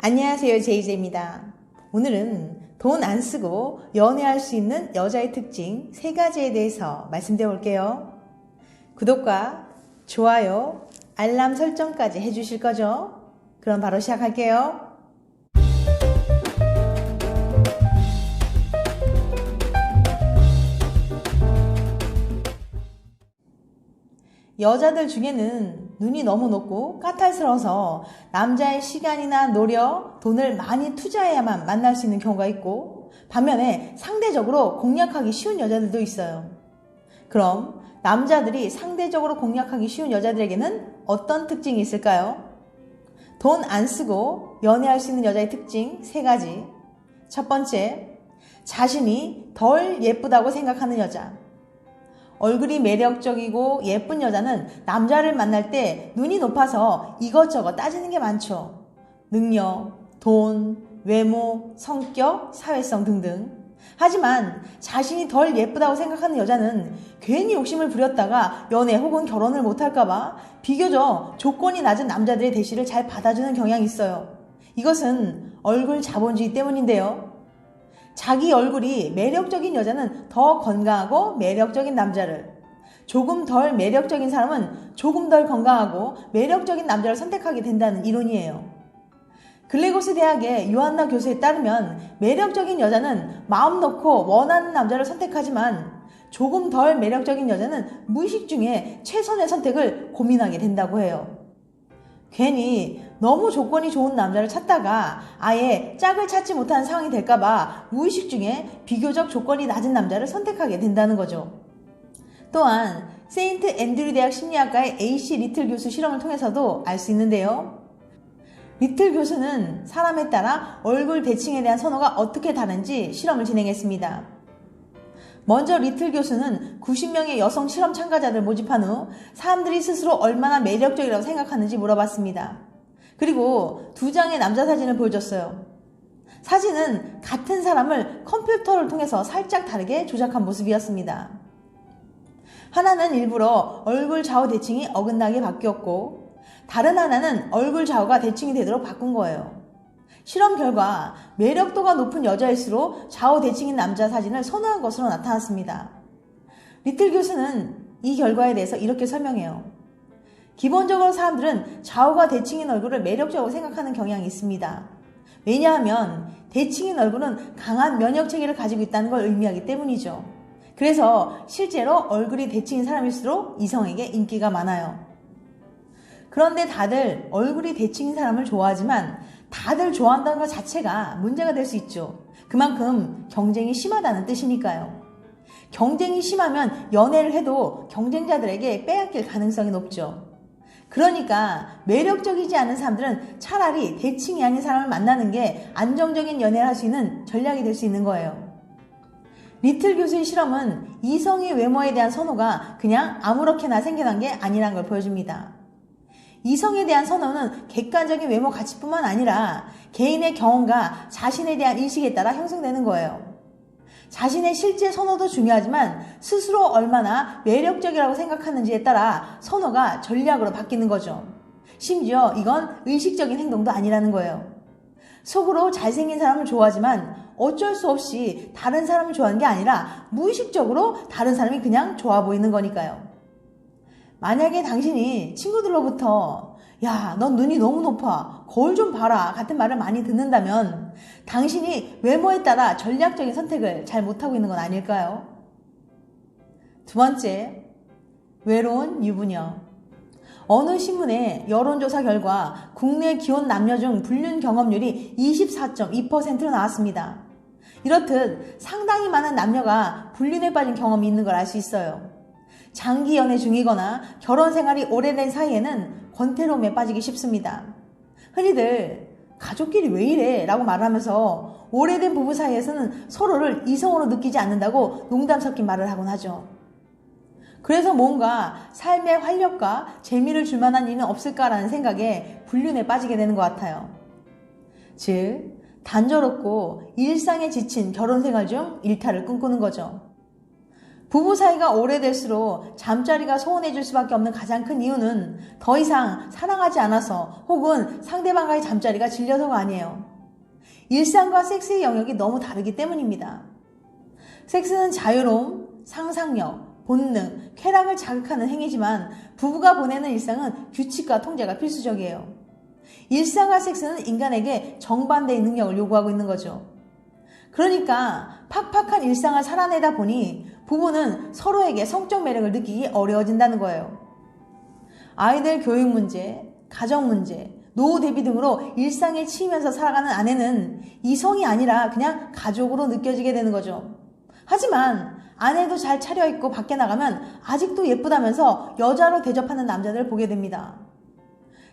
안녕하세요, 제이제입니다. 오늘은 돈 안 쓰고 연애할 수 있는 여자의 특징 3가지에 대해서 말씀드려 볼게요. 구독과 좋아요, 알람 설정까지 해주실 거죠? 그럼 바로 시작할게요. 여자들 중에는 눈이 너무 높고 까탈스러워서 남자의 시간이나 노력, 돈을 많이 투자해야만 만날 수 있는 경우가 있고, 반면에 상대적으로 공략하기 쉬운 여자들도 있어요. 그럼 남자들이 상대적으로 공략하기 쉬운 여자들에게는 어떤 특징이 있을까요? 돈 안 쓰고 연애할 수 있는 여자의 특징 3가지. 첫 번째, 자신이 덜 예쁘다고 생각하는 여자. 얼굴이 매력적이고 예쁜 여자는 남자를 만날 때 눈이 높아서 이것저것 따지는 게 많죠. 능력, 돈, 외모, 성격, 사회성 등등. 하지만 자신이 덜 예쁘다고 생각하는 여자는 괜히 욕심을 부렸다가 연애 혹은 결혼을 못할까봐 비교적 조건이 낮은 남자들의 대시를 잘 받아주는 경향이 있어요. 이것은 얼굴 자본주의 때문인데요. 자기 얼굴이 매력적인 여자는 더 건강하고 매력적인 남자를, 조금 덜 매력적인 사람은 조금 덜 건강하고 매력적인 남자를 선택하게 된다는 이론이에요. 글래고스 대학의 요한나 교수에 따르면 매력적인 여자는 마음 놓고 원하는 남자를 선택하지만 조금 덜 매력적인 여자는 무의식 중에 최선의 선택을 고민하게 된다고 해요. 괜히 너무 조건이 좋은 남자를 찾다가 아예 짝을 찾지 못하는 상황이 될까봐 무의식 중에 비교적 조건이 낮은 남자를 선택하게 된다는 거죠. 또한 세인트 앤드류 대학 심리학과의 AC 리틀 교수 실험을 통해서도 알 수 있는데요. 리틀 교수는 사람에 따라 얼굴 대칭에 대한 선호가 어떻게 다른지 실험을 진행했습니다. 먼저 리틀 교수는 90명의 여성 실험 참가자들 모집한 후 사람들이 스스로 얼마나 매력적이라고 생각하는지 물어봤습니다. 그리고 2장의 남자 사진을 보여줬어요. 사진은 같은 사람을 컴퓨터를 통해서 살짝 다르게 조작한 모습이었습니다. 하나는 일부러 얼굴 좌우 대칭이 어긋나게 바뀌었고, 다른 하나는 얼굴 좌우가 대칭이 되도록 바꾼 거예요. 실험 결과 매력도가 높은 여자일수록 좌우 대칭인 남자 사진을 선호한 것으로 나타났습니다. 리틀 교수는 이 결과에 대해서 이렇게 설명해요. 기본적으로 사람들은 좌우가 대칭인 얼굴을 매력적으로 생각하는 경향이 있습니다. 왜냐하면 대칭인 얼굴은 강한 면역 체계를 가지고 있다는 걸 의미하기 때문이죠. 그래서 실제로 얼굴이 대칭인 사람일수록 이성에게 인기가 많아요. 그런데 다들 얼굴이 대칭인 사람을 좋아하지만 다들 좋아한다는 것 자체가 문제가 될 수 있죠. 그만큼 경쟁이 심하다는 뜻이니까요. 경쟁이 심하면 연애를 해도 경쟁자들에게 빼앗길 가능성이 높죠. 그러니까 매력적이지 않은 사람들은 차라리 대칭이 아닌 사람을 만나는 게 안정적인 연애를 할 수 있는 전략이 될 수 있는 거예요. 리틀 교수의 실험은 이성의 외모에 대한 선호가 그냥 아무렇게나 생겨난 게 아니라는 걸 보여줍니다. 이성에 대한 선호는 객관적인 외모 가치뿐만 아니라 개인의 경험과 자신에 대한 인식에 따라 형성되는 거예요. 자신의 실제 선호도 중요하지만 스스로 얼마나 매력적이라고 생각하는지에 따라 선호가 전략으로 바뀌는 거죠. 심지어 이건 의식적인 행동도 아니라는 거예요. 속으로 잘생긴 사람을 좋아하지만 어쩔 수 없이 다른 사람을 좋아하는 게 아니라 무의식적으로 다른 사람이 그냥 좋아 보이는 거니까요. 만약에 당신이 친구들로부터 야, 넌 눈이 너무 높아, 거울 좀 봐라 같은 말을 많이 듣는다면 당신이 외모에 따라 전략적인 선택을 잘 못하고 있는 건 아닐까요? 2번째, 외로운 유부녀. 어느 신문의 여론조사 결과 국내 기혼 남녀 중 불륜 경험률이 24.2%로 나왔습니다. 이렇듯 상당히 많은 남녀가 불륜에 빠진 경험이 있는 걸 알 수 있어요. 장기 연애 중이거나 결혼 생활이 오래된 사이에는 권태로움에 빠지기 쉽습니다. 흔히들 가족끼리 왜 이래? 라고 말하면서 오래된 부부 사이에서는 서로를 이성으로 느끼지 않는다고 농담 섞인 말을 하곤 하죠. 그래서 뭔가 삶의 활력과 재미를 줄 만한 일은 없을까라는 생각에 불륜에 빠지게 되는 것 같아요. 즉, 단조롭고 일상에 지친 결혼 생활 중 일탈을 꿈꾸는 거죠. 부부 사이가 오래될수록 잠자리가 소원해질 수밖에 없는 가장 큰 이유는 더 이상 사랑하지 않아서 혹은 상대방과의 잠자리가 질려서가 아니에요. 일상과 섹스의 영역이 너무 다르기 때문입니다. 섹스는 자유로움, 상상력, 본능, 쾌락을 자극하는 행위지만 부부가 보내는 일상은 규칙과 통제가 필수적이에요. 일상과 섹스는 인간에게 정반대의 능력을 요구하고 있는 거죠. 그러니까 팍팍한 일상을 살아내다 보니 부부는 서로에게 성적 매력을 느끼기 어려워진다는 거예요. 아이들 교육 문제, 가정 문제, 노후 대비 등으로 일상에 치이면서 살아가는 아내는 이성이 아니라 그냥 가족으로 느껴지게 되는 거죠. 하지만 아내도 잘 차려입고 밖에 나가면 아직도 예쁘다면서 여자로 대접하는 남자들을 보게 됩니다.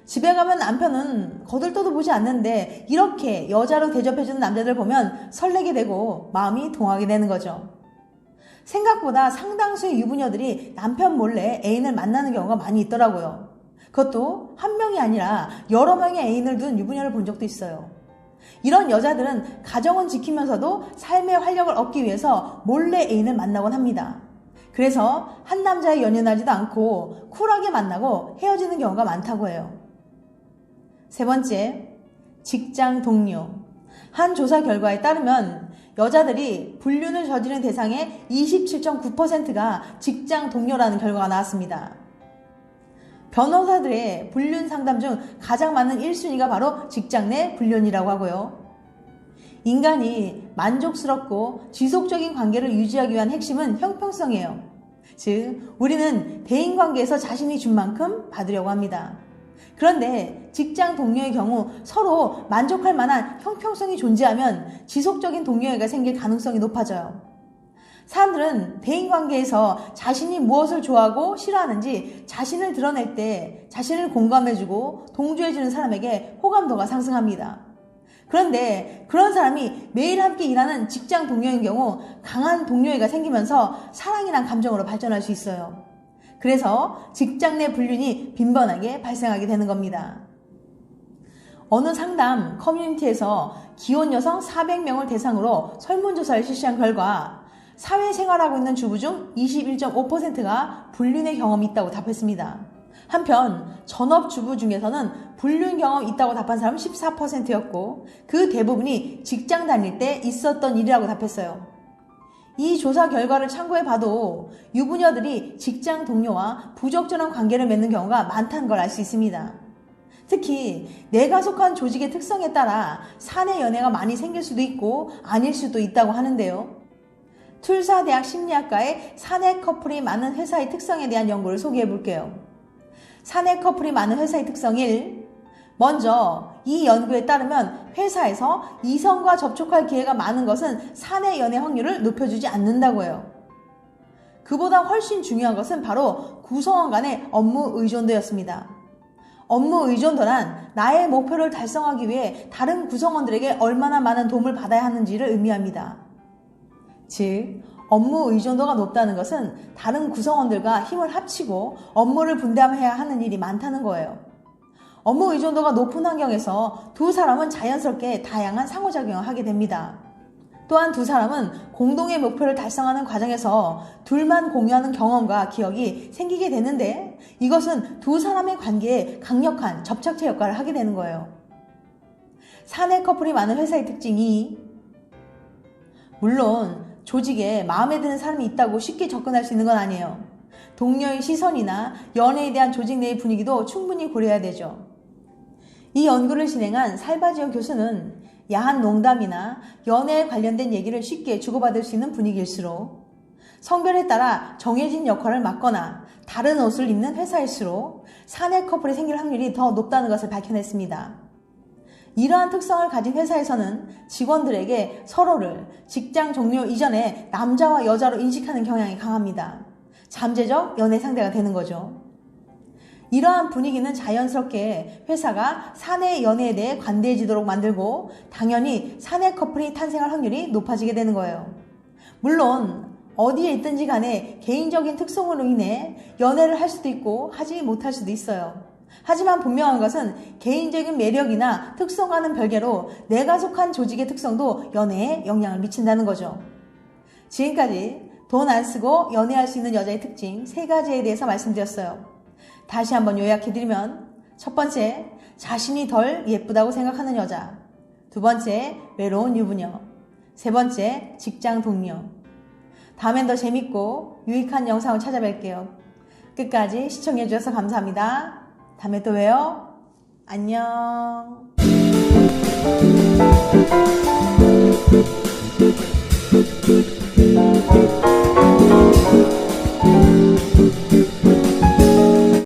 집에 가면 남편은 거들떠도 보지 않는데 이렇게 여자로 대접해주는 남자들 보면 설레게 되고 마음이 동하게 되는 거죠. 생각보다 상당수의 유부녀들이 남편 몰래 애인을 만나는 경우가 많이 있더라고요. 그것도 한 명이 아니라 여러 명의 애인을 둔 유부녀를 본 적도 있어요. 이런 여자들은 가정은 지키면서도 삶의 활력을 얻기 위해서 몰래 애인을 만나곤 합니다. 그래서 한 남자에 연연하지도 않고 쿨하게 만나고 헤어지는 경우가 많다고 해요. 세 번째, 직장 동료. 한 조사 결과에 따르면 여자들이 불륜을 저지른 대상의 27.9%가 직장 동료라는 결과가 나왔습니다. 변호사들의 불륜 상담 중 가장 많은 1순위가 바로 직장 내 불륜이라고 하고요. 인간이 만족스럽고 지속적인 관계를 유지하기 위한 핵심은 형평성이에요. 즉, 우리는 대인관계에서 자신이 준 만큼 받으려고 합니다. 그런데 직장 동료의 경우 서로 만족할 만한 형평성이 존재하면 지속적인 동료애가 생길 가능성이 높아져요. 사람들은 대인관계에서 자신이 무엇을 좋아하고 싫어하는지 자신을 드러낼 때 자신을 공감해주고 동조해주는 사람에게 호감도가 상승합니다. 그런데 그런 사람이 매일 함께 일하는 직장 동료인 경우 강한 동료애가 생기면서 사랑이란 감정으로 발전할 수 있어요. 그래서 직장 내 불륜이 빈번하게 발생하게 되는 겁니다. 어느 상담 커뮤니티에서 기혼 여성 400명을 대상으로 설문조사를 실시한 결과 사회생활하고 있는 주부 중 21.5%가 불륜의 경험이 있다고 답했습니다. 한편 전업주부 중에서는 불륜 경험 있다고 답한 사람은 14%였고 그 대부분이 직장 다닐 때 있었던 일이라고 답했어요. 이 조사 결과를 참고해봐도 유부녀들이 직장 동료와 부적절한 관계를 맺는 경우가 많다는 걸 알 수 있습니다. 특히 내가 속한 조직의 특성에 따라 사내 연애가 많이 생길 수도 있고 아닐 수도 있다고 하는데요. 툴사대학 심리학과의 사내 커플이 많은 회사의 특성에 대한 연구를 소개해 볼게요. 사내 커플이 많은 회사의 특성 1. 먼저 이 연구에 따르면 회사에서 이성과 접촉할 기회가 많은 것은 사내 연애 확률을 높여주지 않는다고 해요. 그보다 훨씬 중요한 것은 바로 구성원 간의 업무 의존도였습니다. 업무 의존도란 나의 목표를 달성하기 위해 다른 구성원들에게 얼마나 많은 도움을 받아야 하는지를 의미합니다. 즉, 업무 의존도가 높다는 것은 다른 구성원들과 힘을 합치고 업무를 분담해야 하는 일이 많다는 거예요. 업무 의존도가 높은 환경에서 두 사람은 자연스럽게 다양한 상호작용을 하게 됩니다. 또한 두 사람은 공동의 목표를 달성하는 과정에서 둘만 공유하는 경험과 기억이 생기게 되는데 이것은 두 사람의 관계에 강력한 접착제 역할을 하게 되는 거예요. 사내 커플이 많은 회사의 특징이 물론 조직에 마음에 드는 사람이 있다고 쉽게 접근할 수 있는 건 아니에요. 동료의 시선이나 연애에 대한 조직 내의 분위기도 충분히 고려해야 되죠. 이 연구를 진행한 살바지오 교수는 야한 농담이나 연애에 관련된 얘기를 쉽게 주고받을 수 있는 분위기일수록 성별에 따라 정해진 역할을 맡거나 다른 옷을 입는 회사일수록 사내 커플이 생길 확률이 더 높다는 것을 밝혀냈습니다. 이러한 특성을 가진 회사에서는 직원들에게 서로를 직장 종료 이전에 남자와 여자로 인식하는 경향이 강합니다. 잠재적 연애 상대가 되는 거죠. 이러한 분위기는 자연스럽게 회사가 사내 연애에 대해 관대해지도록 만들고 당연히 사내 커플이 탄생할 확률이 높아지게 되는 거예요. 물론 어디에 있든지 간에 개인적인 특성으로 인해 연애를 할 수도 있고 하지 못할 수도 있어요. 하지만 분명한 것은 개인적인 매력이나 특성과는 별개로 내가 속한 조직의 특성도 연애에 영향을 미친다는 거죠. 지금까지 돈 안 쓰고 연애할 수 있는 여자의 특징 3가지에 대해서 말씀드렸어요. 다시 한번 요약해드리면 첫 번째, 자신이 덜 예쁘다고 생각하는 여자. 두 번째, 외로운 유부녀. 세 번째, 직장 동료. 다음엔 더 재밌고 유익한 영상을 찾아뵐게요. 끝까지 시청해주셔서 감사합니다. 다음에 또 봬요. 안녕.